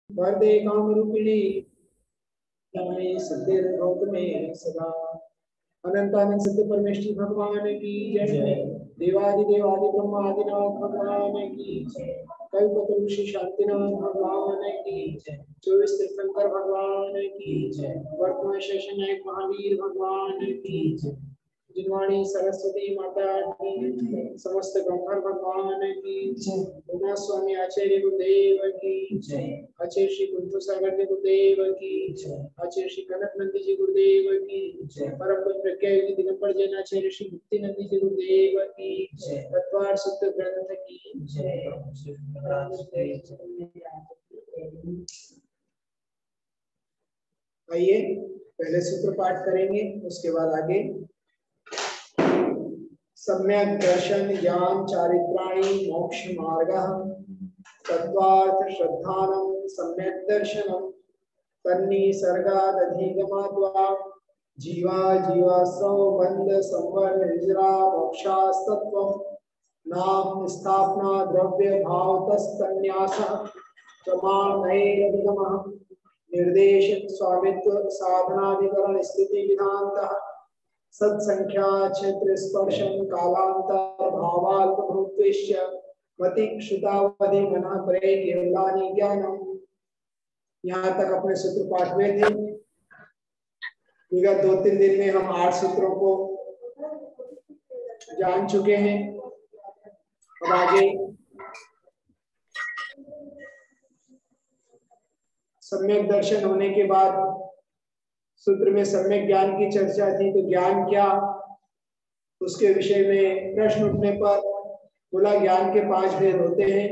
वरदे कामरूपिणी नमः सिद्धिर्भवतु सदा। अनंतानंद सत्य परमेश्वर भगवान की जय। देवादिदेवादि ब्रह्मादिनाथ भगवान की जय। कल्पतरुषि शांतिनाथ भगवान की जय। 24 तीर्थंकर भगवान की जय। वर्तमान शेषन नायक महावीर भगवान की जय। जिनवाणी सरस्वती माता की, समस्त ब्रह्मण भगवान की जय। उमा स्वामी आचार्य गुरुदेव की जय। आचार्य श्री कुंतु सागर गुरुदेव की जय। आचार्य श्री कनक नंदी जी गुरुदेव की जय। परम पूज्य प्रज्ञा योगी दिगंबर जैन आचार्य श्री मुक्ति नंदी जी गुरुदेव की जय। तत्वार शुद्ध ग्रंथ की जय। आइए पहले सूत्र पाठ करेंगे, उसके बाद आगे। सम्यक दर्शन ज्ञान चारित्राणि मोक्ष मार्गः तत्वार्थ श्रद्धानं सम्यक दर्शनम् तन्निसर्गादधिगमाद्वा जीवा जीवासौ बंध संवर निजरा मोक्षास्तत्वं नाम स्थापना द्रव्य भाव तस्तन्यासः प्रमाणैरधिगमः निर्देश स्वामित्व साधनाधिकरण स्थिति विधानतः सत्संख्या क्षेत्र स्पर्शन कालांतर भावाल्प भूतेश्य मति क्षुतावधि मनः परे केवलानि ज्ञानम्। यहाँ तक अपने सूत्र पाठ हुए थे। विगत 2-3 दिन में हम 8 सूत्रों को जान चुके हैं। अब आगे सम्यक दर्शन होने के बाद सूत्र में सम्यक ज्ञान की चर्चा थी। तो ज्ञान क्या, उसके विषय में प्रश्न उठने पर बोला ज्ञान के 5 भेद होते हैं।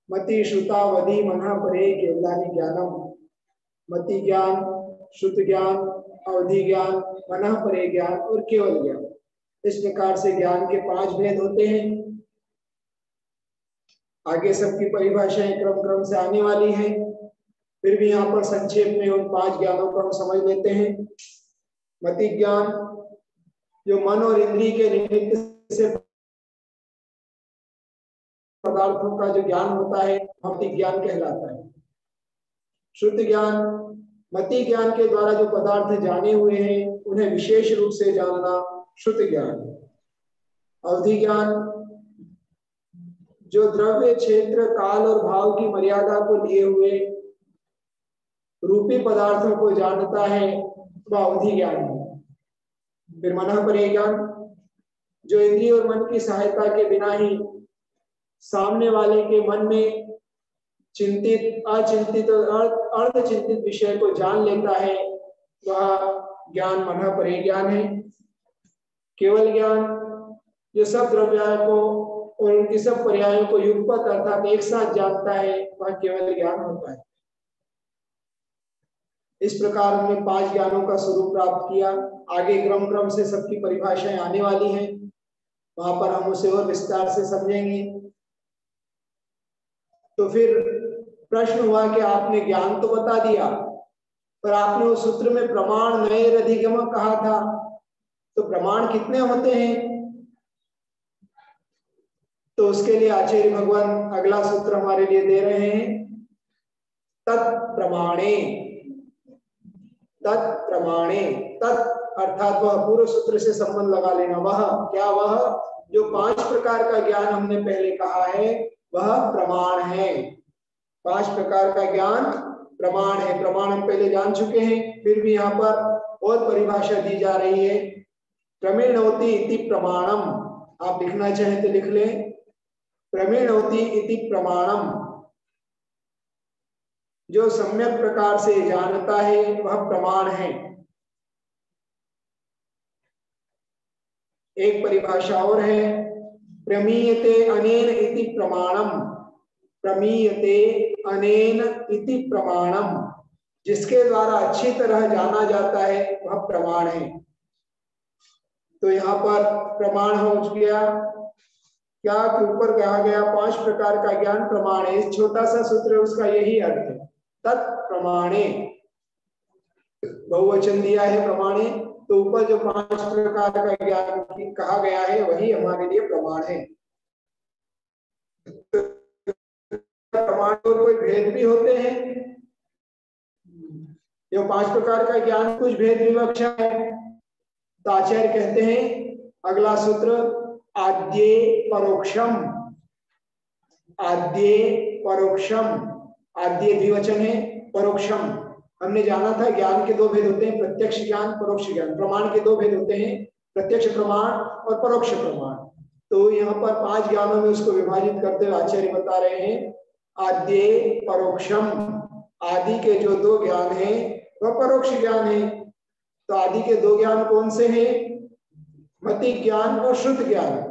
मति श्रुता वधि मनः परे केवलानि ज्ञानम। मति ज्ञान, श्रुत ज्ञान, अवधि ज्ञान, मनः परे ज्ञान और केवल ज्ञान। इस प्रकार से ज्ञान के 5 भेद होते हैं। आगे सबकी परिभाषाएं क्रम क्रम से आने वाली हैं, फिर भी यहाँ पर संक्षेप में उन 5 ज्ञानों को हम समझ लेते हैं। मति ज्ञान जो मन और इंद्रिय के निमित्त से पदार्थों का जो ज्ञान होता है मति ज्ञान कहलाता है। श्रुत ज्ञान मति ज्ञान के द्वारा जो पदार्थ जाने हुए हैं उन्हें विशेष रूप से जानना श्रुत ज्ञान। अवधि ज्ञान जो द्रव्य क्षेत्र काल और भाव की मर्यादा को लिए हुए रूपी पदार्थों को जानता है वह अवधि ज्ञान है। फिर मनः परे ज्ञान जो इंद्रिय और मन की सहायता के बिना ही सामने वाले के मन में चिंतित अचिंतित और अर्धचिंतित विषय को जान लेता है, वह ज्ञान मनः परे ज्ञान है। केवल ज्ञान जो सब द्रव्यों को और उनकी सब पर्यायों को युगपत अर्थात एक साथ जानता है, वह केवल ज्ञान होता है। इस प्रकार हमने 5 ज्ञानों का स्वरूप प्राप्त किया। आगे क्रम क्रम से सबकी परिभाषाएं आने वाली हैं, वहां पर हम उसे और विस्तार से समझेंगे। तो फिर प्रश्न हुआ कि आपने ज्ञान तो बता दिया, पर आपने उस सूत्र में प्रमाण नैर अधिगम कहा था, तो प्रमाण कितने होते हैं? तो उसके लिए आचार्य भगवान अगला सूत्र हमारे लिए दे रहे हैं, तत्प्रमाणे। तत्प्रमाणे, तत् अर्थात वह पूर्व सूत्र से संबंध लगा लेना। वह क्या, वह जो 5 प्रकार का ज्ञान हमने पहले कहा है वह प्रमाण है। 5 प्रकार का ज्ञान प्रमाण है। प्रमाण हम पहले जान चुके हैं, फिर भी यहाँ पर और परिभाषा दी जा रही है। प्रमेणोति इति प्रमाणम, आप लिखना चाहें तो लिख लें, प्रमेणोति इति प्रमाणम। जो सम्यक प्रकार से जानता है वह प्रमाण है। एक परिभाषा और है, प्रमीयते अनेन इति प्रमाणम। प्रमीयते अनेन इति प्रमाणम, जिसके द्वारा अच्छी तरह जाना जाता है वह प्रमाण है। तो यहाँ पर प्रमाण हो गया क्या कि ऊपर कहा गया 5 प्रकार का ज्ञान प्रमाण है। इस छोटा सा सूत्र उसका यही अर्थ है, तत्प्रमाणे। बहुवचन दिया है प्रमाणे, तो ऊपर जो 5 प्रकार का ज्ञान कहा गया है वही हमारे लिए प्रमाण है। प्रमाण और कोई भेद भी होते हैं? जो 5 प्रकार का ज्ञान कुछ भेद विवक्षा है। तो आचार्य कहते हैं अगला सूत्र आद्ये परोक्षम। आद्ये परोक्षम, आद्ये द्विवचन है, परोक्षम। हमने जाना था ज्ञान के दो भेद होते हैं, प्रत्यक्ष ज्ञान, परोक्ष ज्ञान। प्रमाण के दो भेद होते हैं, प्रत्यक्ष प्रमाण और परोक्ष प्रमाण। तो यहाँ पर 5 ज्ञानों में उसको विभाजित करते हुए आचार्य बता रहे हैं आद्ये परोक्षम। आदि के जो 2 ज्ञान हैं वह परोक्ष ज्ञान है। तो आदि के 2 ज्ञान कौन से हैं? मति ज्ञान और शुद्ध ज्ञान।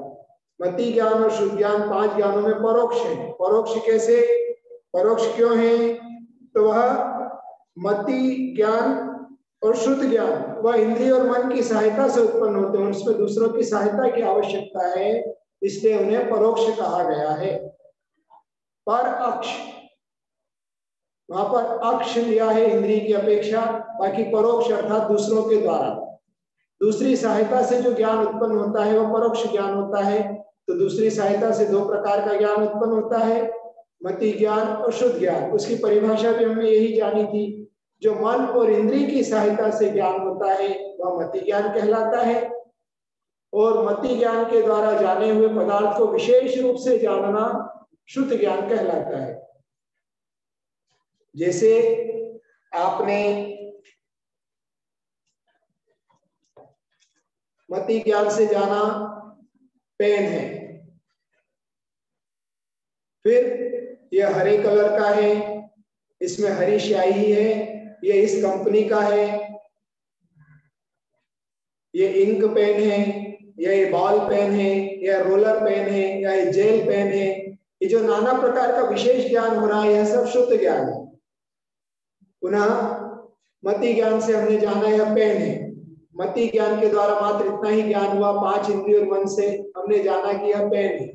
मति ज्ञान और शुद्ध ज्ञान 5 ज्ञानों में परोक्ष है। परोक्ष कैसे? परोक्ष क्यों है? तो वह मति ज्ञान और शुद्ध ज्ञान वह इंद्रिय और मन की सहायता से उत्पन्न होते हैं, उसमें दूसरों की सहायता की आवश्यकता है, इसलिए उन्हें परोक्ष कहा गया है। पर अक्ष, वहां पर अक्ष लिया है इंद्रिय की अपेक्षा, बाकी परोक्ष अर्थात दूसरों के द्वारा, दूसरी सहायता से जो ज्ञान उत्पन्न होता है वह परोक्ष ज्ञान होता है। तो दूसरी सहायता से 2 प्रकार का ज्ञान उत्पन्न होता है, मति ज्ञान और शुद्ध ज्ञान। उसकी परिभाषा भी हमने यही जानी थी, जो मन और इंद्रिय की सहायता से ज्ञान होता है वह मति ज्ञान कहलाता है, और मति ज्ञान के द्वारा जाने हुए पदार्थ को विशेष रूप से जानना शुद्ध ज्ञान कहलाता है। जैसे आपने मति ज्ञान से जाना पेन है, फिर यह हरे कलर का है, इसमें हरी स्याही है, ये इस कंपनी का है, ये इंक पेन है, ये बॉल पेन है, यह रोलर पेन है, या ये जेल पेन है। ये जो नाना प्रकार का विशेष ज्ञान हो रहा है यह सब शुद्ध ज्ञान है। पुनः मति ज्ञान से हमने जाना यह पेन है, मति ज्ञान के द्वारा मात्र इतना ही ज्ञान हुआ, 5 इंद्रिय और मन से हमने जाना कि यह पेन है।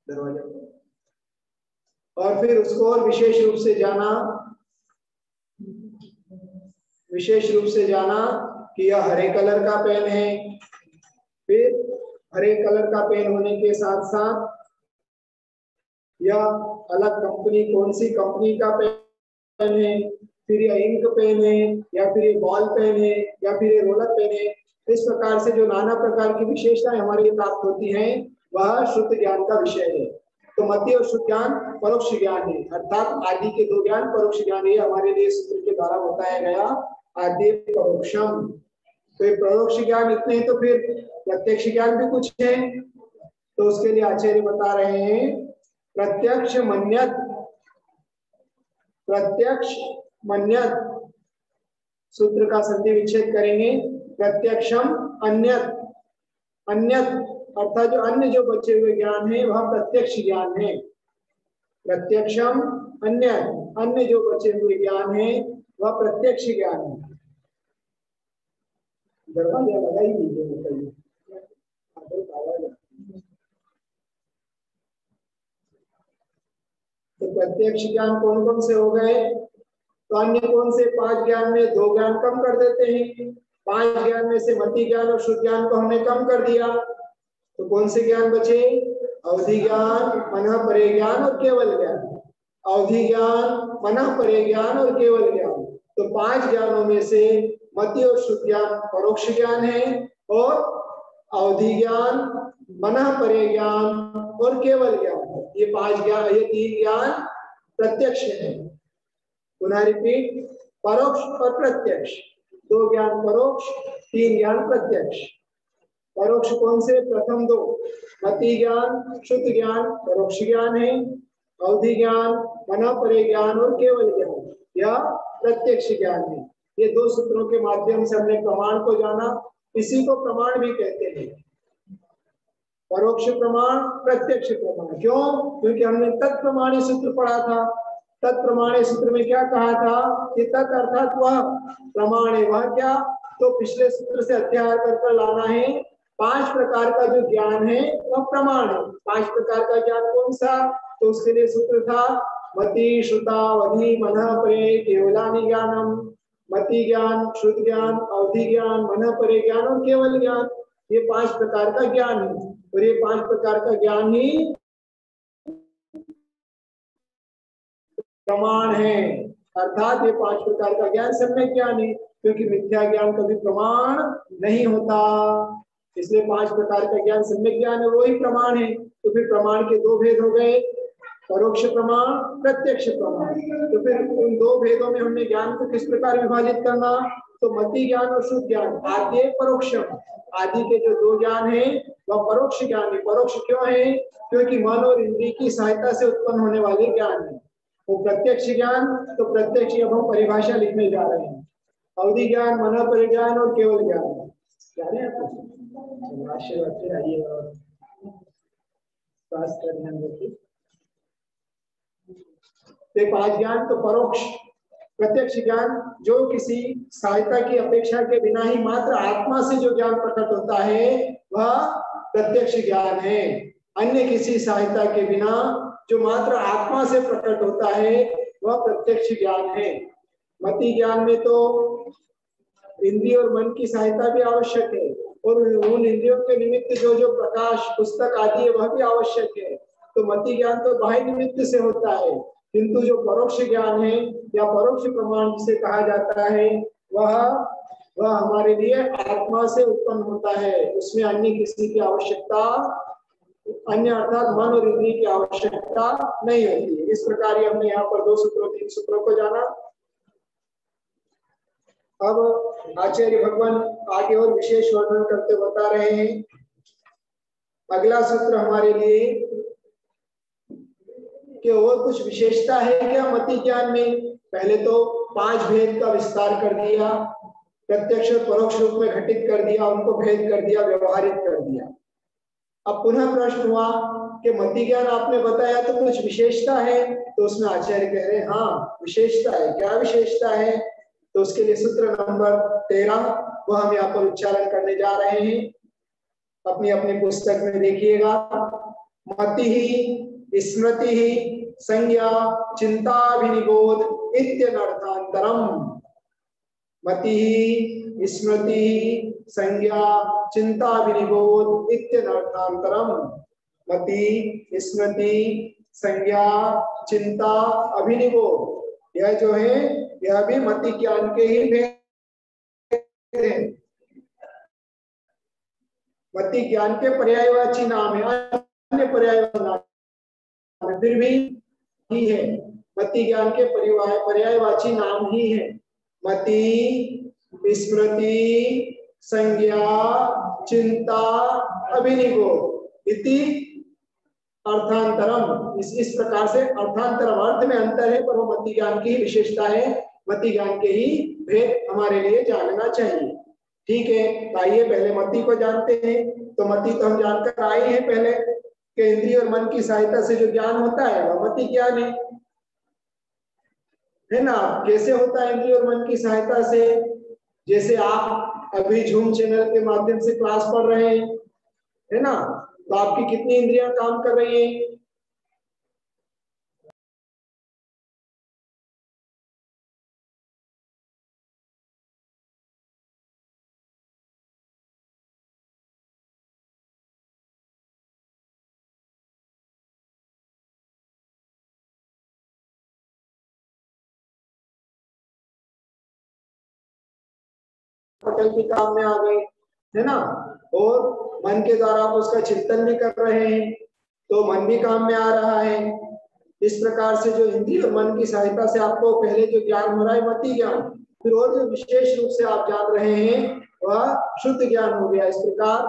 दरवाजा, और फिर उसको और विशेष रूप से जाना, विशेष रूप से जाना कि यह हरे कलर का पेन है। फिर हरे कलर का पेन होने के साथ साथ यह अलग कंपनी, कौन सी कंपनी का पेन है, फिर यह इंक पेन है, या फिर ये बॉल पेन है, या फिर ये रोलर पेन है। इस प्रकार से जो नाना प्रकार की विशेषताएं हमारे लिए प्राप्त होती हैं वह शुद्ध ज्ञान का विषय है। तो मति और शुद्ध ज्ञान परोक्ष ज्ञान है, अर्थात आदि के 2 ज्ञान परोक्ष ज्ञान है, हमारे लिए सूत्र के द्वारा बताया गया आद्य परोक्षम। तो ये परोक्ष ज्ञान इतने हैं, तो फिर प्रत्यक्ष ज्ञान भी कुछ है। तो उसके लिए आचार्य बता रहे हैं प्रत्यक्ष मन्यत, प्रत्यक्ष मन्यत सूत्र का संधि विच्छेद करेंगे। प्रत्यक्षम अन्यत, अन्यत अर्थात जो अन्य जो बचे हुए ज्ञान है वह प्रत्यक्ष ज्ञान है। प्रत्यक्षम अन्यत, अन्य जो बचे हुए ज्ञान है वह प्रत्यक्ष ज्ञान है। दरवाजा लगा ही लीजिए, तो प्रत्यक्ष ज्ञान कौन कौन से हो गए? तो अन्य कौन से? 5 ज्ञान में 2 ज्ञान कम कर देते हैं। 5 ज्ञान में से मति ज्ञान और शुद्ध ज्ञान को हमने कम कर दिया, तो कौन से ज्ञान बचे? अवधि ज्ञान, मनः परे ज्ञान और केवल ज्ञान। अवधि ज्ञान, मनः परे ज्ञान और केवल ज्ञान। तो 5 ज्ञानों में से मति और शुद्ध ज्ञान परोक्ष ज्ञान है, और अवधि ज्ञान, मनः परे ज्ञान और केवल ज्ञान, ये 5 ज्ञान, ये 3 ज्ञान प्रत्यक्ष है। पुनः रिपीट, परोक्ष और प्रत्यक्ष, 2 ज्ञान परोक्ष, 3 ज्ञान प्रत्यक्ष। परोक्ष कौन से? प्रथम 2, मति ज्ञान, शुद्ध ज्ञान परोक्ष ज्ञान है, अवधि ज्ञान, मनः परे ज्ञान और केवल ज्ञान यह प्रत्यक्ष ज्ञान है। ये 2 सूत्रों के माध्यम से हमने प्रमाण को जाना, इसी को प्रमाण भी कहते हैं। परोक्ष प्रमाण, प्रत्यक्ष प्रमाण। क्यों? क्योंकि हमने तत्प्रमाणी सूत्र पढ़ा था। तत्प्रमाणी सूत्र में क्या कहा था कि तत् अर्थात वह, प्रमाण है वह क्या? तो पिछले सूत्र से अध्याय कर लाना है। 5 प्रकार का जो ज्ञान है वह प्रमाण है। 5 प्रकार का ज्ञान कौन सा? तो उसके लिए सूत्र था मति श्रुता अवधि मनः परे केवलानि ज्ञानम। मति ज्ञान, शुद्ध ज्ञान, अवधि ज्ञान, मनः परे ज्ञान और केवल ज्ञान, ये 5 प्रकार का ज्ञान है। और ये 5 प्रकार का ज्ञान ही प्रमाण है। अर्थात ये 5 प्रकार का ज्ञान सम्यक ज्ञान है, क्योंकि मिथ्या ज्ञान कभी प्रमाण नहीं होता। इसलिए 5 प्रकार का ज्ञान सम्यक ज्ञान है, वो ही प्रमाण है। तो फिर प्रमाण के 2 भेद हो गए, परोक्ष प्रमाण, प्रत्यक्ष प्रमाण। तो फिर उन 2 भेदों में हमने ज्ञान को किस प्रकार विभाजित करना? तो मति ज्ञान और शुद्ध ज्ञान, आद्य परोक्षम। आदि के जो 2 ज्ञान है वह परोक्ष ज्ञान है। परोक्ष क्यों है? क्योंकि मन और इंद्रिय की सहायता से उत्पन्न होने वाले ज्ञान है। वो प्रत्यक्ष ज्ञान, तो प्रत्यक्ष अब हम परिभाषा लिखने जा रहे हैं। अवधि ज्ञान, मन परिज्ञान और केवल ज्ञान। जा रहे हैं आप? आशीर्वाद से आइए और पास करने में 5 ज्ञान। तो परोक्ष प्रत्यक्ष ज्ञान जो किसी सहायता की अपेक्षा के बिना ही मात्र आत्मा से जो ज्ञान प्रकट होता है वह प्रत्यक्ष ज्ञान है। अन्य किसी सहायता के बिना जो मात्र आत्मा से प्रकट होता है वह प्रत्यक्ष ज्ञान है। मति ज्ञान में तो इंद्रिय और मन की सहायता भी आवश्यक है, और उन इंद्रियों के निमित्त जो जो प्रकाश, पुस्तक आदि है वह भी आवश्यक है। तो मति ज्ञान तो बाह्य निमित्त से होता है, किंतु जो परोक्ष ज्ञान है या परोक्ष प्रमाण जिसे कहा जाता है वह हमारे लिए आत्मा से उत्पन्न होता है। उसमें अन्य किसी की आवश्यकता, अन्य अर्थात मन और इंद्रिय की आवश्यकता नहीं होती है। इस प्रकार ही हमने यहाँ पर 2 सूत्रों 3 सूत्रों को जाना। अब आचार्य भगवान आगे और विशेष वर्णन करते बता रहे हैं। अगला सूत्र हमारे लिए कि और कुछ विशेषता है क्या मति ज्ञान में? पहले तो 5 भेद का विस्तार कर दिया, प्रत्यक्ष और परोक्ष रूप में घटित कर दिया, उनको भेद कर दिया, व्यवहारित कर दिया। अब पुनः प्रश्न हुआ कि मति ज्ञान आपने बताया तो कुछ विशेषता है, तो उसमें आचार्य कह रहे हैं हाँ विशेषता है। क्या विशेषता है? तो उसके लिए सूत्र नंबर 13 वह हम यहाँ पर उच्चारण करने जा रहे हैं। अपनी अपनी पुस्तक में देखिएगा। मति ही स्मृति ही संज्ञा चिंताभिनिबोध इत्यनर्थांतरम। मति ही स्मृति संज्ञा चिंताभिनिबोध इत्यनर्थांतरम। मति स्मृति संज्ञा चिंता अभिनिबोध, यह जो है यह भी मति ज्ञान के ही भेद हैं। मति ज्ञान के पर्यायवाची नाम है, अन्य पर्यायवाची नाम है, फिर भी ही है। मति ज्ञान के पर्यायवाची नाम ही है। मति स्मृति संज्ञा चिंता अभिनिबोध इति अर्थांतरम। इस प्रकार से अर्थांतरम, अर्थ में अंतर है पर वो मति ज्ञान की विशेषता है। मति ज्ञान के ही भेद हमारे लिए जानना चाहिए। ठीक है, तो आइए पहले मति को जानते हैं। तो मति तो हम जानकर आए हैं पहले कि इंद्रिय और मन की सहायता से जो ज्ञान होता है वह मति ज्ञान है ना। कैसे होता है इंद्रिय और मन की सहायता से? जैसे आप अभी झूम चैनल के माध्यम से क्लास पढ़ रहे हैं, है ना, तो आपकी कितनी इंद्रियां काम कर रही हैं? पटल भी काम में आ गए, है ना, और मन के द्वारा आप उसका चिंतन भी कर रहे हैं तो मन भी काम में आ रहा है। इस प्रकार से जो इंद्रिय और मन की सहायता से आपको पहले जो ज्ञान हो रहा है मति ज्ञान, फिर और जो विशेष रूप से आप जान रहे हैं वह शुद्ध ज्ञान हो गया। इस प्रकार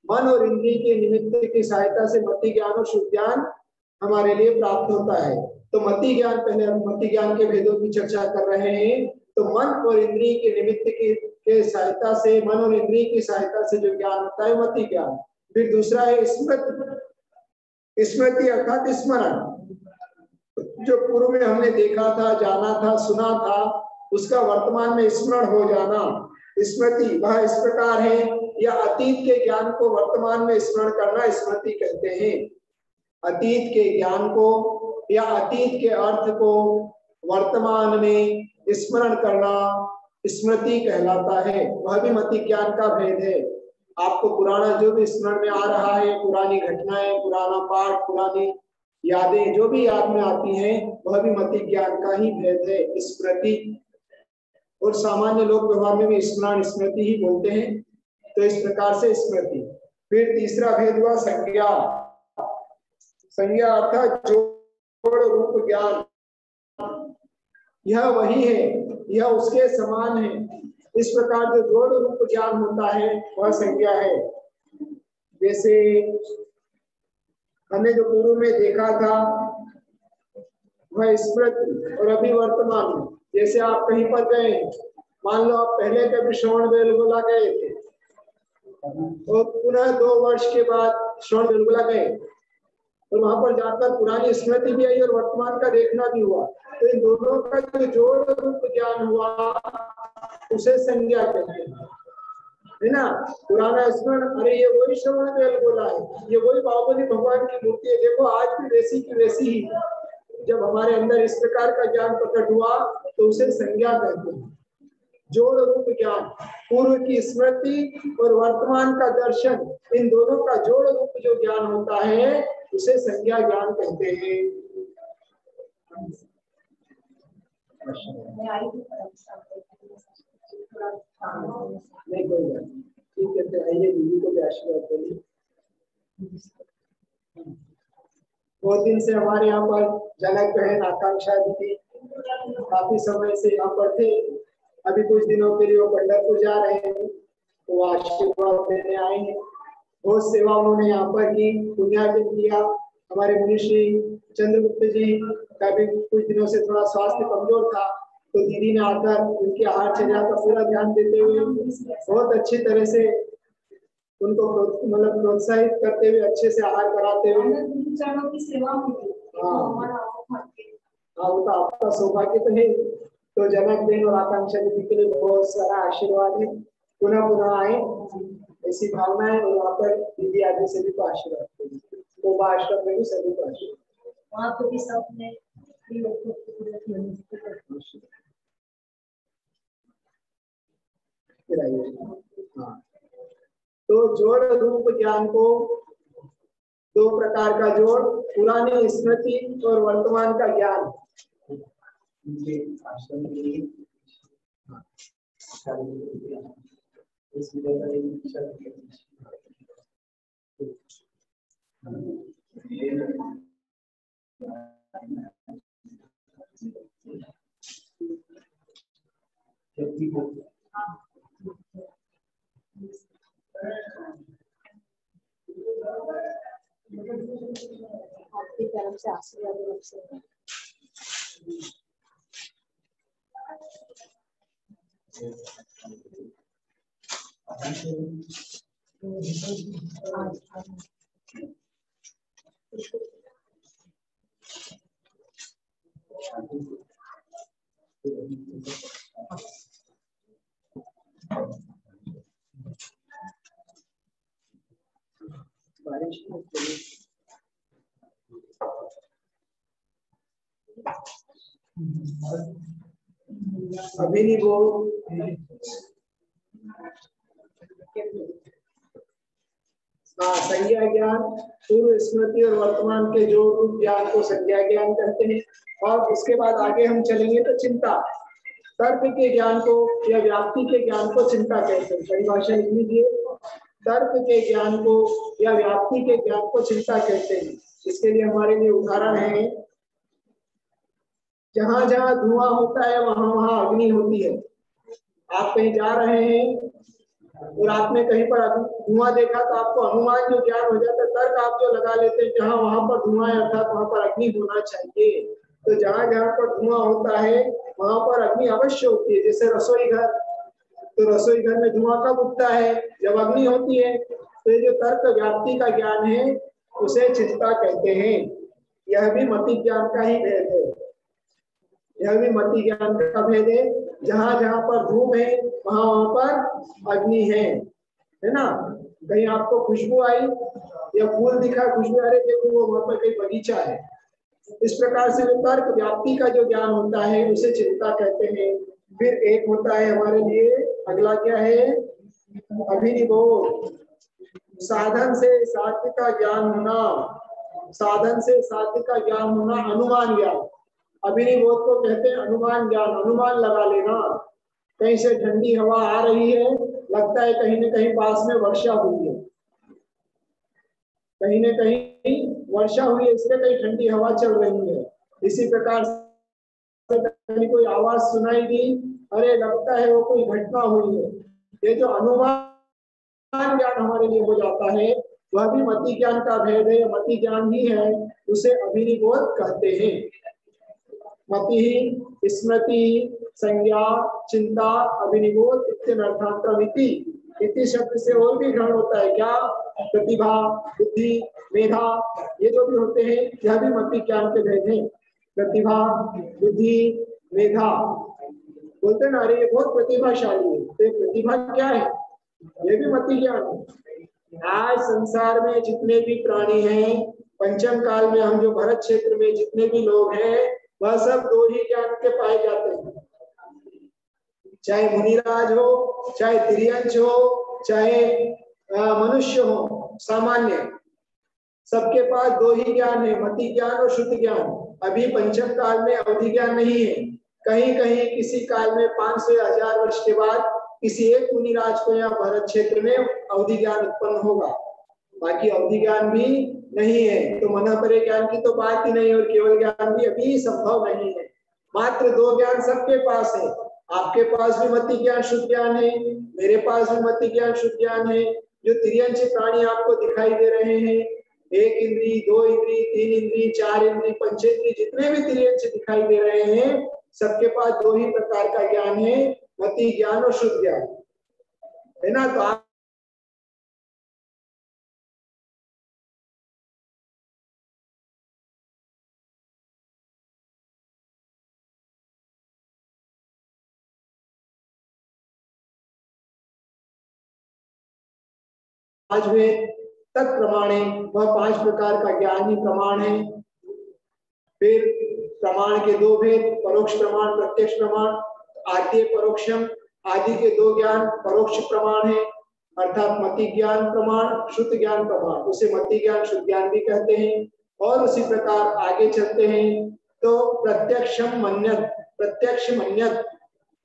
मन और इंद्रिय के निमित्त की सहायता से मति ज्ञान और शुद्ध ज्ञान हमारे लिए प्राप्त होता है। तो मति ज्ञान, पहले हम मति ज्ञान के भेदों की चर्चा कर रहे हैं। तो मन और इंद्रिय के निमित्त के सहायता से, मन और इंद्रिय की सहायता से जो ज्ञान होता है मति ज्ञान। फिर दूसरा है स्मृति। स्मृति अर्थात स्मरण, जो पूर्व में हमने देखा था, जाना था, सुना था, उसका वर्तमान में स्मरण हो जाना। स्मृति वह इस प्रकार है, या अतीत के ज्ञान को वर्तमान में स्मरण करना स्मृति कहते हैं। अतीत के ज्ञान को या अतीत के अर्थ को वर्तमान में स्मरण करना स्मृति कहलाता है। वह भी मति ज्ञान का भेद है। आपको पुराना जो भी स्मरण में आ रहा है, पुरानी घटनाएं, पुराना पाठ, पुरानी यादें जो भी याद में आती हैं वह भी मति ज्ञान का ही भेद है। स्मृति और सामान्य लोक व्यवहार में भी स्मरण स्मृति ही बोलते हैं, तो इस प्रकार से स्मृति। फिर तीसरा भेद हुआ संज्ञा। संज्ञा अर्थात जोड़ रूप ज्ञान, यह वही है, यह उसके समान है। इस प्रकार जो जोड़ रूप ज्ञान होता है वह संज्ञा है। जैसे हमने जो पूर्व में देखा था वह स्मृति और अभी वर्तमान में। जैसे आप कहीं पर गए, मान लो आप पहले कभी श्रवण बेलगोला गए थे और पुनः 2 वर्ष के बाद श्रवण बेलगोला गए, और वहां पर जाकर पुरानी स्मृति भी आई और वर्तमान का देखना भी हुआ, तो इन दोनों का जो जोड़ रूप ज्ञान हुआ उसे संज्ञा कहते हैं, है ना। पुराना स्मरण, अरे ये वही श्रवण बेलगोला है, ये वही बाहुबली भगवान की मूर्ति है, देखो आज भी वैसी की वैसी ही। जब हमारे अंदर इस प्रकार का ज्ञान प्रकट हुआ तो उसे संज्ञा कहते हैं। जोड़ रूप ज्ञान, पूर्व की स्मृति और वर्तमान का दर्शन, इन दोनों का जोड़ रूप जो ज्ञान होता है उसे संज्ञा ज्ञान कहते हैं। नहीं कोई बात, ठीक है, आइए दीदी को भी आशीर्वाद करिए। बहुत दिन से हमारे यहाँ पर जनक बहन आकांक्षा दीदी काफी समय से यहाँ पर थे। अभी कुछ दिनों के लिए वो पंढरपुर जा रहे हैं, तो आशीर्वाद देने आए हैं। बहुत सेवा उन्होंने यहाँ पर की, पुण्यार्जन किया। हमारे मुनिश्री चंद्रगुप्त जी का भी कुछ दिनों से थोड़ा स्वास्थ्य कमजोर था, तो दीदी ने आकर उनकी आहारचर्या का पूरा ध्यान देते हुए बहुत अच्छी तरह से उनको मतलब प्रोत्साहित करते हुए, अच्छे से आहार कराते हुए चरणों की सेवा होती है। हाँ, वो तो आपका सौभाग्य तो है। तो जनक बहन और आकांक्षा दीदी के लिए बहुत सारा आशीर्वाद है, पुनः पुनः आए ऐसी भावना है। और वहाँ पर दीदी आदि सभी को आशीर्वाद देंगे, तो आश्रम में भी सभी को आशीर्वाद, वहाँ पर भी सबने हाँ। तो जोड़ रूप ज्ञान को 2 प्रकार का जोड़, पुरानी स्मृति और वर्तमान का ज्ञान। आपकी तरफ से आशीर्वाद बारिश अभी नहीं बोल। संज्ञा ज्ञान, पूर्व स्मृति और वर्तमान के जो रूप ज्ञान को संज्ञा ज्ञान कहते हैं। और उसके बाद आगे हम चलेंगे तो चिंता, तर्क के ज्ञान को या व्याप्ति के ज्ञान को चिंता कहते हैं। परिभाषा लिख लीजिए, तर्क के ज्ञान को या व्याप्ति के ज्ञान को चिंता कहते हैं। इसके लिए हमारे लिए उदाहरण है, जहां जहां धुआं होता है वहां वहां अग्नि होती है। आप कहीं जा रहे हैं और आपने कहीं पर धुआं देखा तो आपको अनुमान जो ज्ञान हो जाता है, तर्क आप जो लगा लेते हैं जहां वहां पर धुआं है अर्थात वहां पर अग्नि होना चाहिए। तो जहां जहां पर धुआं होता है वहां पर अग्नि अवश्य होती है। जैसे रसोई घर, तो रसोई घर में धुआं कब उठता है? जब अग्नि होती है। तो ये जो तर्क व्याप्ति का ज्ञान है उसे चिंता कहते हैं। यह भी मति ज्ञान का ही भेद है, यह भी मति ज्ञान का भेद है। जहां जहां पर धूप है वहां वहां पर अग्नि है ना। कहीं आपको खुशबू आई या फूल दिखा, खुशबू, अरे देखो वो वहां पर कहीं बगीचा है। इस प्रकार से जो तर्क व्याप्ति का जो ज्ञान होता है उसे चिंता कहते हैं। फिर एक होता है हमारे लिए, अगला क्या है? अभिनिबोध, साधन से साध्य का ज्ञान होना। साधन से साध्य का ज्ञान होना अनुमान ज्ञान। अभिनिबोध को कहते हैं अनुमान ज्ञान। अनुमान लगा लेना, कहीं से ठंडी हवा आ रही है, लगता है कहीं न कहीं पास में वर्षा हुई है, कहीं न कहीं वर्षा हुई है, इसलिए कहीं ठंडी हवा चल रही है। इसी प्रकार से कहीं कोई आवाज सुनाई दी, अरे लगता है वो कोई घटना हुई है। ये जो अनुमान ज्ञान हमारे लिए हो जाता है, वह भी मति ज्ञान का भेद है, मति ज्ञान ही है, उसे अभिनिबोध कहते हैं। मति, स्मृति, संज्ञा, चिंता, अभिनिबोध इत्यनर्थांतरमिति। इति शब्द से और भी ग्रहण होता है क्या? प्रतिभा, बुद्धि, मेधा, ये जो भी होते हैं यह भी मति ज्ञान के भेद हैं। प्रतिभा, बुद्धि, मेधा, बोलते ना अरे ये बहुत प्रतिभाशाली है, तो प्रतिभा क्या है? ये भी मति ज्ञान है। आज संसार में जितने भी प्राणी हैं, पंचम काल में हम जो भरत क्षेत्र में जितने भी लोग हैं, वह सब दो ही ज्ञान के पाए जाते हैं। चाहे मुनिराज हो, चाहे तिर्यंच हो, चाहे मनुष्य हो, सामान्य, सबके पास दो ही ज्ञान है, मति ज्ञान और शुद्ध ज्ञान। अभी पंचम काल में अवधि ज्ञान नहीं है। कहीं कहीं किसी काल में 500 या 1000 वर्ष के बाद किसी एक मुनिराज को यहाँ भारत क्षेत्र में अवधि ज्ञान उत्पन्न होगा, बाकी अवधि ज्ञान भी नहीं है। तो मन परे ज्ञान की तो बात ही नहीं, और केवल ज्ञान भी अभी संभव नहीं है। मात्र दो ज्ञान सबके पास है। आपके पास भी मति ज्ञान शुद्ध ज्ञान है, मेरे पास भी मति ज्ञान शुद्ध ज्ञान है। जो तिर्यंच प्राणी आपको दिखाई दे रहे हैं, 1 इंद्री, 2 इंद्री, 3 इंद्री, 4 इंद्री, पंचेंद्री, जितने भी तिर्यंच दिखाई दे रहे हैं, सबके पास दो ही प्रकार का ज्ञान है, मति ज्ञान और शुद्ध ज्ञान, है ना। तो आप पांच भेद तक प्रमाणे, वह 5 प्रकार का ज्ञान ही प्रमाण है। फिर प्रमाण के 2 भेद, परोक्ष प्रमाण, प्रत्यक्ष प्रमाण। आद्य परोक्षम, आदि के 2 ज्ञान परोक्ष प्रमाण है, अर्थात मति ज्ञान प्रमाण, शुद्ध ज्ञान प्रमाण, उसे मति ज्ञान शुद्ध ज्ञान भी कहते हैं। और उसी प्रकार आगे चलते हैं तो प्रत्यक्षम मन्यत, प्रत्यक्ष मन्यत,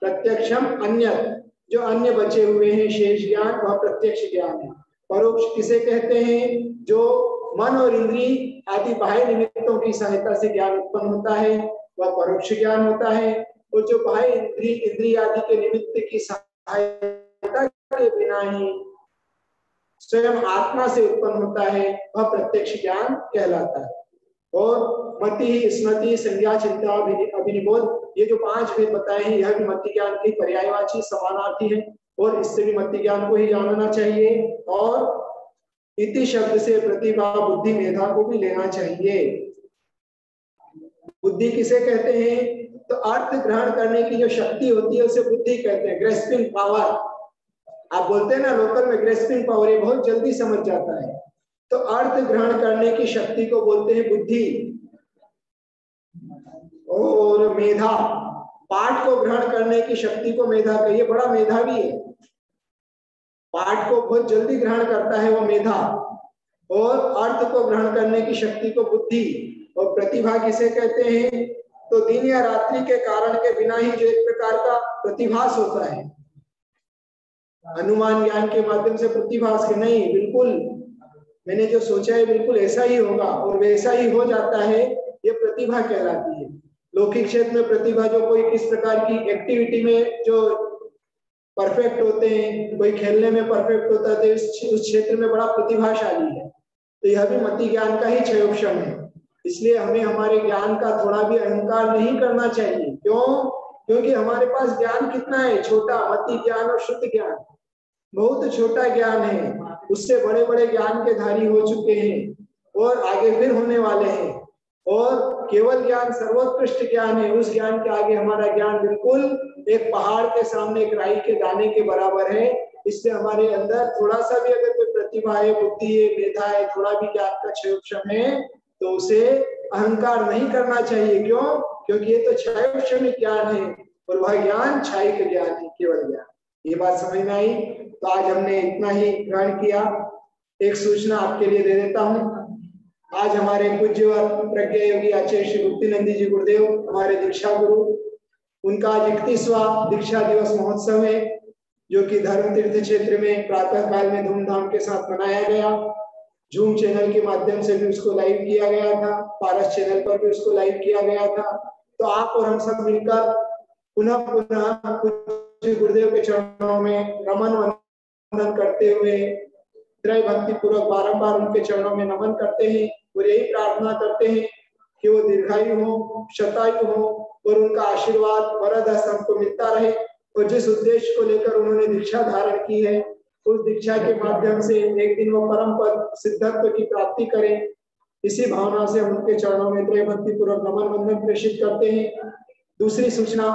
प्रत्यक्षम अन्यत, जो अन्य बचे हुए हैं शेष ज्ञान, वह प्रत्यक्ष ज्ञान है। परोक्ष किसे कहते हैं? जो मन और इंद्री आदि बाह्य निमित्तों की सहायता से ज्ञान उत्पन्न होता है, वह परोक्ष ज्ञान होता है। और जो बाह्य इंद्री आदि के निमित्त की सहायता के बिना ही स्वयं आत्मा से उत्पन्न होता है, वह प्रत्यक्ष ज्ञान कहलाता है। और मति, स्मृति, संज्ञा, चिंता, अभिनिबोध, ये जो 5 भेद बताए हैं, यह भी मति ज्ञान के पर्यायवाची समानार्थी है, और इससे भी मति ज्ञान को ही जानना चाहिए। और इति शब्द से प्रतिभा, बुद्धि, मेधा को भी लेना चाहिए। बुद्धि किसे कहते हैं? तो अर्थ ग्रहण करने की जो शक्ति होती है उसे बुद्धि कहते हैं, ग्रेस्पिंग पावर। आप बोलते हैं ना लोकल में ग्रेस्पिंग पावर, ये बहुत जल्दी समझ जाता है। तो अर्थ ग्रहण करने की शक्ति को बोलते हैं बुद्धि। और मेधा, पाठ को ग्रहण करने की शक्ति को मेधा कहिए, बड़ा मेधावी है, पाठ को बहुत जल्दी ग्रहण करता है वो मेधा। और अर्थ को ग्रहण करने की शक्ति को बुद्धि। और प्रतिभा किसे कहते हैं? तो दिन या रात्रि के कारण के बिना ही जो एक प्रकार का प्रतिभास होता है, अनुमान ज्ञान के माध्यम से प्रतिभास के नहीं, बिल्कुल मैंने जो सोचा है बिल्कुल ऐसा ही होगा और वैसा ही हो जाता है, ये प्रतिभा कहलाती है। लौकिक क्षेत्र में प्रतिभा जो कोई किस प्रकार की एक्टिविटी में जो परफेक्ट होते हैं, कोई खेलने में परफेक्ट होता है, तो उस क्षेत्र में बड़ा प्रतिभाशाली है। तो यह भी मति ज्ञान का ही क्षयोक्षम है। इसलिए हमें हमारे ज्ञान का थोड़ा भी अहंकार नहीं करना चाहिए। क्यों? क्योंकि हमारे पास ज्ञान कितना है? छोटा, मति ज्ञान और शुद्ध ज्ञान बहुत छोटा ज्ञान है, उससे बड़े बड़े ज्ञान के धारी हो चुके हैं और आगे फिर होने वाले हैं। और केवल ज्ञान सर्वोत्कृष्ट ज्ञान है, उस ज्ञान के आगे हमारा ज्ञान बिल्कुल एक पहाड़ के सामने एक राई के दाने के बराबर है। इससे हमारे अंदर थोड़ा सा भी अगर कोई प्रतिभा है, बुद्धि है, मेधा है, थोड़ा भी ज्ञान का क्षयोक्षम है, तो उसे अहंकार नहीं करना चाहिए। क्यों? क्योंकि ये तो क्षयोक्षमिक ज्ञान है और वह ज्ञान क्षयिक ज्ञान है, केवल ज्ञान। ये बात समझ में आई? तो आज हमने इतना ही ग्रहण किया। एक सूचना आपके लिए दे देता हूँ। आज हमारे पूज्य प्रज्ञा योगी आचार्य श्री गुप्तिनंदी जी गुरुदेव हमारे दीक्षा गुरु, उनका 31वां दीक्षा दिवस महोत्सव है, जो कि धर्म तीर्थ क्षेत्र में प्रातः काल में धूमधाम के साथ मनाया गया। जूम चैनल के माध्यम से भी उसको लाइव किया गया था, पारस चैनल पर भी उसको लाइव किया गया था। तो आप और हम सब मिलकर पुनः पूज्य गुरुदेव के चरणों में नमन वंदन करते हुए त्रय भक्ति पूर्वक बारंबार उनके चरणों में नमन करते हैं और यही प्रार्थना करते हैं कि वो दीर्घायु हो, शतायु हो और उनका आशीर्वाद वरद हमको मिलता रहे। और जिस उद्देश्य को लेकर उन्होंने दीक्षा धारण की है, उस दीक्षा के माध्यम से एक दिन वो परम पद सिद्धत्व की प्राप्ति करें, इसी भावना से हम उनके चरणों में त्रय भक्ति पूर्वक नमन वंदन प्रेषित करते हैं। दूसरी सूचना,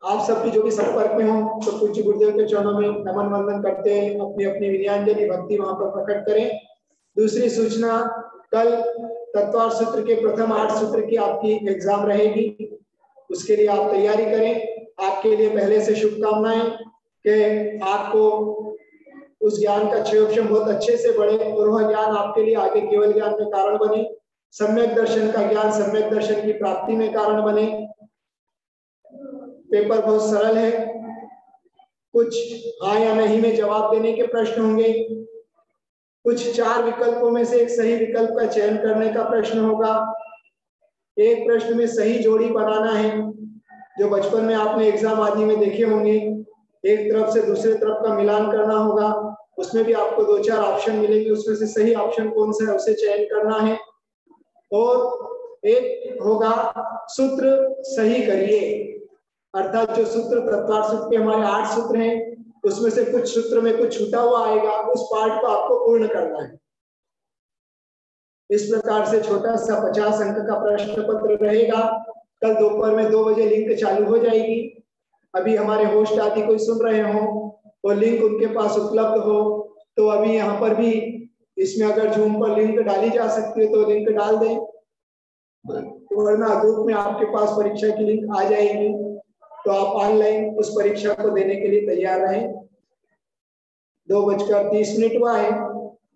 आप सबकी जो भी संपर्क में हो तो पूज्य गुरुदेव के चरणों में नमन वंदन करते हैं, अपनी अपनी विनयाञ्जलि भक्ति वहां पर प्रकट करें। दूसरी सूचना, कल तत्वार्थ सूत्र के प्रथम 8 सूत्र की आपकी एग्जाम रहेगी, उसके लिए आप तैयारी करें। आपके लिए पहले से शुभकामनाएं कि आपको उस ज्ञान का क्षयोक्षम बहुत अच्छे से बढ़े और वह ज्ञान आपके लिए आगे केवल ज्ञान में कारण बने, सम्यक दर्शन का ज्ञान सम्यक दर्शन की प्राप्ति में कारण बने। पेपर बहुत सरल है, कुछ हाँ या नहीं में जवाब देने के प्रश्न होंगे, कुछ 4 विकल्पों में से एक सही विकल्प का चयन करने का प्रश्न होगा। एक प्रश्न में सही जोड़ी बनाना है, जो बचपन में आपने एग्जाम आदि में देखे होंगे, एक तरफ से दूसरे तरफ का मिलान करना होगा। उसमें भी आपको 2-4 ऑप्शन मिलेंगे, उसमें से सही ऑप्शन कौन सा है उसे चयन करना है। और एक होगा सूत्र सही करिए, अर्थात जो सूत्र तत्वार्थ सूत्र के हमारे 8 सूत्र हैं, उसमें से कुछ सूत्र में कुछ छूटा हुआ आएगा, उस पार्ट को आपको पूर्ण करना है। इस प्रकार से छोटा सा 50 अंक का प्रश्न पत्र रहेगा। कल दोपहर में 2 बजे लिंक चालू हो जाएगी। अभी हमारे होस्ट आदि कोई सुन रहे हो और लिंक उनके पास उपलब्ध हो तो अभी यहाँ पर भी इसमें अगर जूम पर लिंक डाली जा सकती है तो लिंक डाल दें, वरना ग्रुप में आपके पास परीक्षा की लिंक आ जाएगी तो आप ऑनलाइन उस परीक्षा को देने के लिए तैयार रहें। 2:30 हुआ है।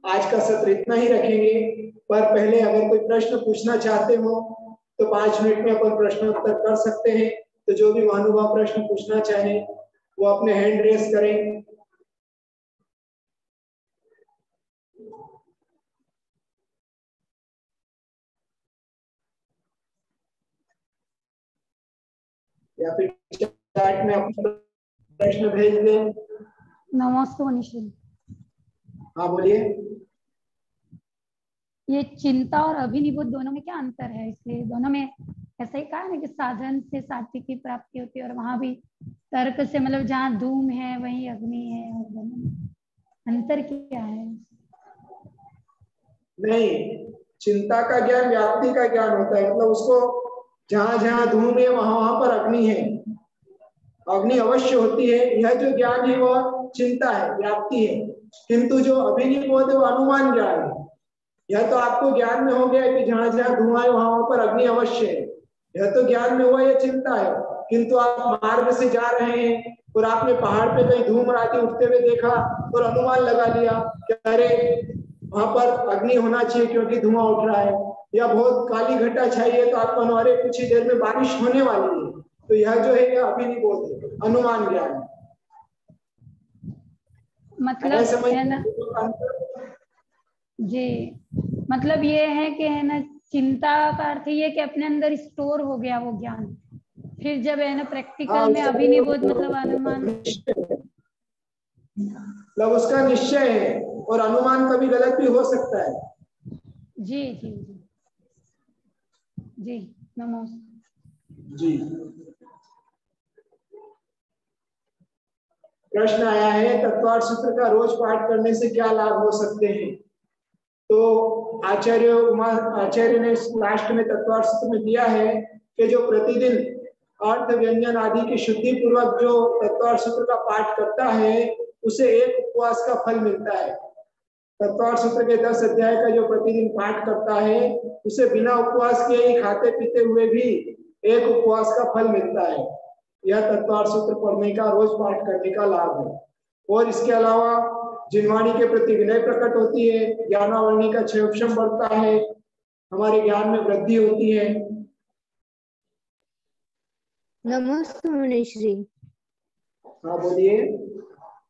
आज का सत्र इतना ही रखेंगे, पर पहले अगर कोई प्रश्न पूछना चाहते हो तो 5 मिनट में अपन प्रश्नोत्तर कर सकते हैं। तो जो भी महानुभाव प्रश्न पूछना चाहे वो अपने हैंड रेस करें। या फिर चैट में अपना प्रश्न भेज दें। नमस्ते मनीष। हाँ बोलिए। ये चिंता और अभिनिवेश दोनों में क्या अंतर है? इसलिए दोनों में ऐसा ही कहा ना कि साधन से सात्विक की प्राप्ति होती है और वहां भी तर्क से, मतलब जहाँ धूम है वहीं अग्नि है, और दोनों में अंतर क्या है? नहीं, चिंता का ज्ञान व्याप्ति का ज्ञान होता है, मतलब उसको जहां जहां धूम है वहां वहां पर अग्नि है, अग्नि अवश्य होती है। यह जो ज्ञान है वह चिंता है, व्याप्ति है। किंतु जो अभिनिवेश है वो अनुमान ज्ञान है। यह तो आपको ज्ञान में हो गया कि जहां जहां धुआं है वहां पर अग्नि अवश्य है, यह तो ज्ञान में हुआ, यह चिंता है। किंतु आप मार्ग से जा रहे हैं और आपने पहाड़ पे कहीं धूम राती उठते हुए देखा और अनुमान लगा लिया कि अरे वहां पर अग्नि होना चाहिए क्योंकि धुआं उठ रहा है, या बहुत काली घटा छाई है तो आप अरे कुछ ही देर में बारिश होने वाली है। तो यह जो है यह अभिनिवेश है, अनुमान ज्ञान। मतलब है ना जी, मतलब ये है कि है ना, चिंता का अर्थ ये कि अपने अंदर स्टोर हो गया वो ज्ञान, फिर जब है ना प्रैक्टिकल में अभिनिवेश मतलब अनुमान, मतलब उसका निश्चय है और अनुमान कभी गलत भी हो सकता है। जी जी जी जी, नमस्ते जी। प्रश्न आया है, तत्वार्थ सूत्र का रोज पाठ करने से क्या लाभ हो सकते हैं? तो आचार्य ने लास्ट में तत्वार्थ सूत्र में दिया है कि जो प्रतिदिन अर्थ व्यंजन आदि की शुद्धि पूर्वक जो तत्वार्थ सूत्र का पाठ करता है उसे एक उपवास का फल मिलता है। तत्वार्थ सूत्र के 10 अध्याय का जो प्रतिदिन पाठ करता है उसे बिना उपवास के ही खाते पीते हुए भी एक उपवास का फल मिलता है। यह तत्वार्थ सूत्र पढ़ने का, रोज पाठ करने का लाभ है। और इसके अलावा जिनवाणी के प्रति विनय प्रकट होती है, ज्ञानावरणी का क्षयोक्षम बढ़ता है, हमारे ज्ञान में वृद्धि होती है। नमस्ते मुनिश्री। हाँ बोलिए।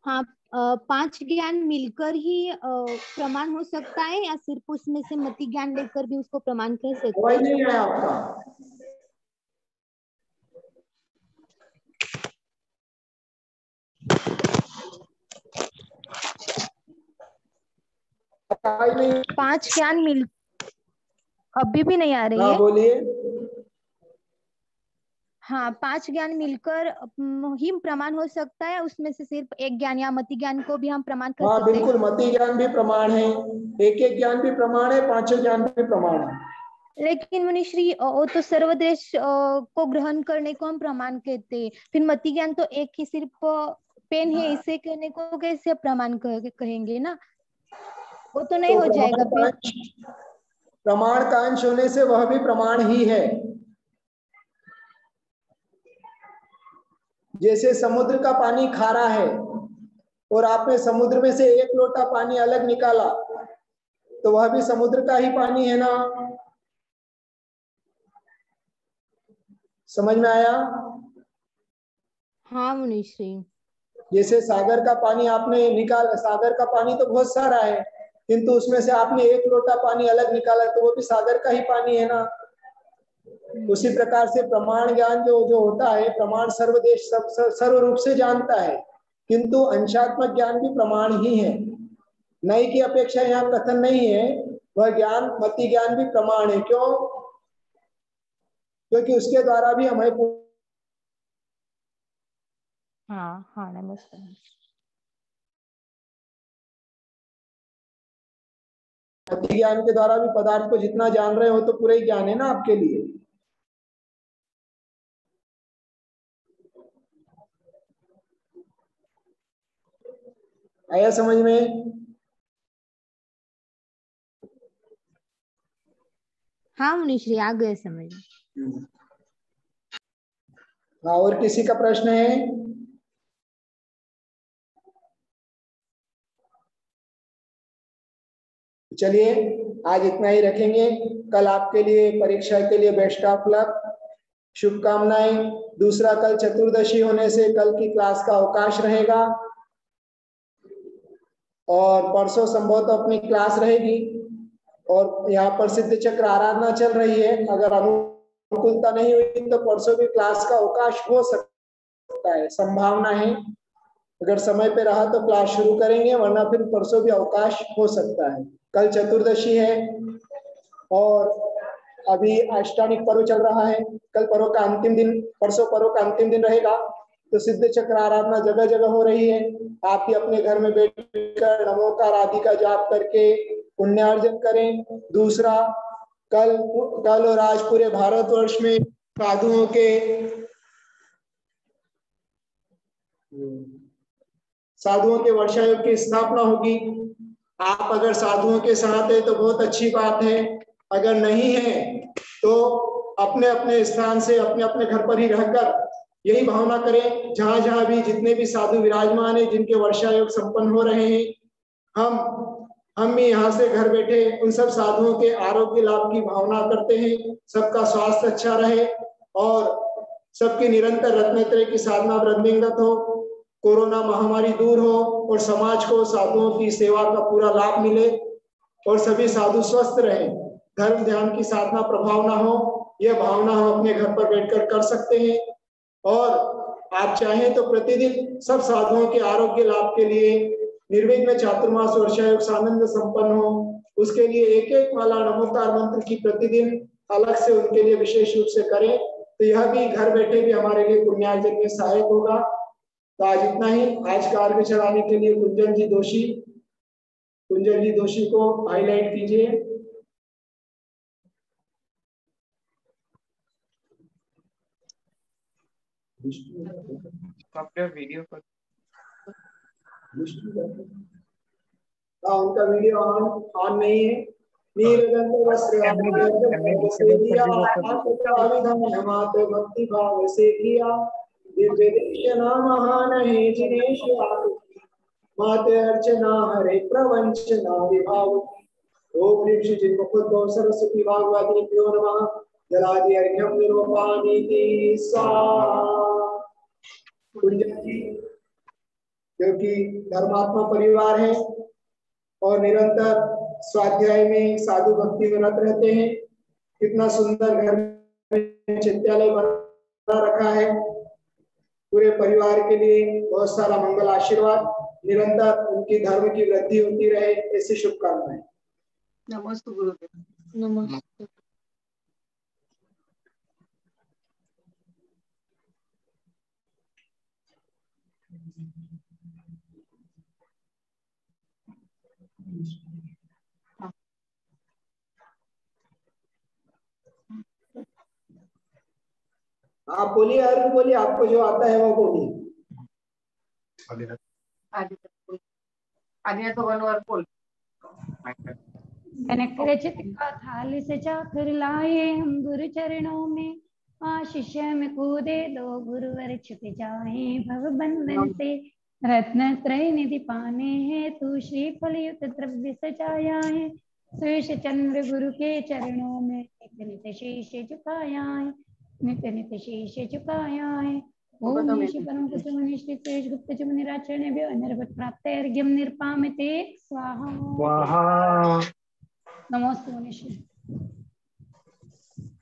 हाँ, 5 ज्ञान मिलकर ही प्रमाण हो सकता है या सिर्फ उसमें से मति ज्ञान लेकर भी उसको प्रमाण कह सकते हैं? वही नहीं है आपका। नहीं। 5 ज्ञान मिल अभी भी नहीं आ रही है। हाँ बोलिए। हाँ, 5 ज्ञान मिलकर ही प्रमाण हो सकता है, उसमें से सिर्फ एक ज्ञान या मति ज्ञान को भी हम प्रमाण कर हाँ सकते हैं? बिल्कुल, मति ज्ञान भी प्रमाण है, एक एक ज्ञान भी प्रमाण है, पांचों ज्ञान भी प्रमाण है। लेकिन मुनिश्री वो तो सर्वदेश को ग्रहण करने को हम प्रमाण कहते हैं, फिर मति ज्ञान तो एक ही सिर्फ पेन है इसे कहने को कैसे प्रमाण कहेंगे ना, वो तो नहीं हो जाएगा फिर। प्रमाण का अंश होने से वह भी प्रमाण ही है। जैसे समुद्र का पानी खारा है और आपने समुद्र में से 1 लोटा पानी अलग निकाला तो वह भी समुद्र का ही पानी है ना। समझ में आया? हाँ मुनिश्री। जैसे सागर का पानी आपने निकाला, सागर का पानी तो बहुत सारा है, किंतु उसमें से आपने 1 लोटा पानी अलग निकाला तो वो भी सागर का ही पानी है ना। उसी प्रकार से प्रमाण ज्ञान जो होता है, प्रमाण सर्वदेश सर्व रूप से जानता है, किंतु अंशात्मक ज्ञान भी प्रमाण ही है। नई की अपेक्षा यहाँ कथन नहीं है, वह ज्ञान मति ज्ञान भी प्रमाण है। क्यों? क्योंकि उसके द्वारा भी हमें हाँ हाँ नमस्कार। मति ज्ञान के द्वारा भी पदार्थ को जितना जान रहे हो तो पूरा ही ज्ञान है ना आपके लिए। आया समझ में? हाँ मुनिश्री आ गए समझ। हाँ, और किसी का प्रश्न है? चलिए आज इतना ही रखेंगे। कल आपके लिए परीक्षा के लिए बेस्ट ऑफ लक, शुभकामनाएं। दूसरा, कल चतुर्दशी होने से कल की क्लास का अवकाश रहेगा और परसों संभवतः अपनी क्लास रहेगी। और यहाँ पर सिद्ध चक्र आराधना चल रही है, अगर अनुकूलता नहीं हुई तो परसों भी क्लास का अवकाश हो सकता है, संभावना है। अगर समय पे रहा तो क्लास शुरू करेंगे, वरना फिर परसों भी अवकाश हो सकता है। कल चतुर्दशी है और अभी अष्टानिक पर्व चल रहा है। कल पर्व का अंतिम दिन, परसों पर्व का अंतिम दिन रहेगा, तो सिद्ध चक्र आराधना जगह जगह हो रही है। आप भी अपने घर में बैठकर नमोकार आदि का जाप करके पुण्यार्जन करें। दूसरा, कल और आज पूरे भारतवर्ष में साधुओं के वर्षा योग की स्थापना होगी। आप अगर साधुओं के साथ है तो बहुत अच्छी बात है, अगर नहीं है तो अपने अपने स्थान से अपने अपने घर पर ही रहकर यही भावना करें, जहां जहां भी जितने भी साधु विराजमान है, जिनके वर्षा योग संपन्न हो रहे हैं, हम भी यहाँ से घर बैठे उन सब साधुओं के आरोग्य लाभ की भावना करते हैं। सबका स्वास्थ्य अच्छा रहे और सबकी निरंतर रत्नत्रय की साधना वृद्धिंगत हो, कोरोना महामारी दूर हो और समाज को साधुओं की सेवा का पूरा लाभ मिले और सभी साधु स्वस्थ रहे, धर्म ध्यान की साधना प्रभाव ना हो, यह भावना हम अपने घर पर बैठकर कर सकते हैं। और आप चाहें तो प्रतिदिन सब साधुओं के आरोग्य लाभ के लिए निर्विघ्न चातुर्मास वर्षा योग सानंद संपन्न हो, उसके लिए एक एक माला नमोकार मंत्र की प्रतिदिन अलग से उनके लिए विशेष रूप से करें, तो यह भी घर बैठे भी हमारे लिए पुण्यार्जन में सहायक होगा। तो आज इतना ही। आज का अर्घ्य चढ़ाने के लिए कुंजन जी दोषी को हाईलाइट कीजिए। वीडियो पर उनका वीडियो ऑन नहीं है। भक्ति भाव से किया, दिव्य महान है जिनेश माते अर्चना हरे प्रवंचना विभावती। ओम ह्रीं श्री जिन्मुखोद्भव सरस्वती भागवतीभ्यो नमः। जलादि अर्घ्यं निरूपयामीति स्वाहा। कुंजन जी जो कि धर्मात्मा परिवार है और निरंतर स्वाध्याय में साधु भक्ति में रत रहते हैं। कितना सुंदर घर में चित्तालय बना रखा है। पूरे परिवार के लिए बहुत सारा मंगल आशीर्वाद, निरंतर उनकी धर्म की वृद्धि होती रहे, ऐसी शुभकामनाएं। नमस्ते गुरुदेव। नमस्ते। आप बोलिए, अरुण बोलिए, आपको जो आता है वो बोलिए। आदिना तो वन और बोल। कनक रचित का थाल सजा कर लाए हम गुरु चरणों में, आशीष में कूदे दो गुरुवर छुप जाए भव बंधन से। रत्न त्रय निधि पाने हैं तू श्रीफल युक्त द्रव्य सजाया है। शेष चंद्र गुरु के चरणों में नित्य नित्य शीश झुकाया है, नित्य नित्य शीश झुकाया है। ओम निशि परम कुछ मुनिश्री तेज गुप्त च मुनिराचरणे भी अनिर्वत प्राप्त अर्घ्यम निर्पामिते स्वाहा। स्वाहा। नमोस्तु मुनिश्री।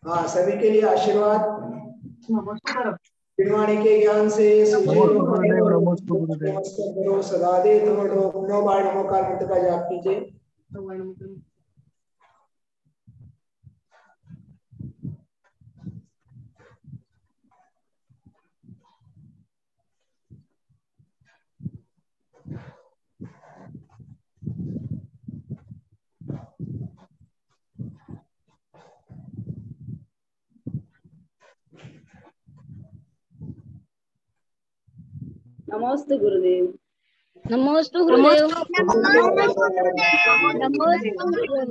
हाँ, सभी के लिए आशीर्वाद। पिणवाणी के ज्ञान से सदा दे नौ बार नमोकार मंत्र का जाप कीजिए। नमस्ते गुरुदेव। नमस्ते गुरुदेव। नमस्ते गुरुदेव। नमस्ते गुरुदेव।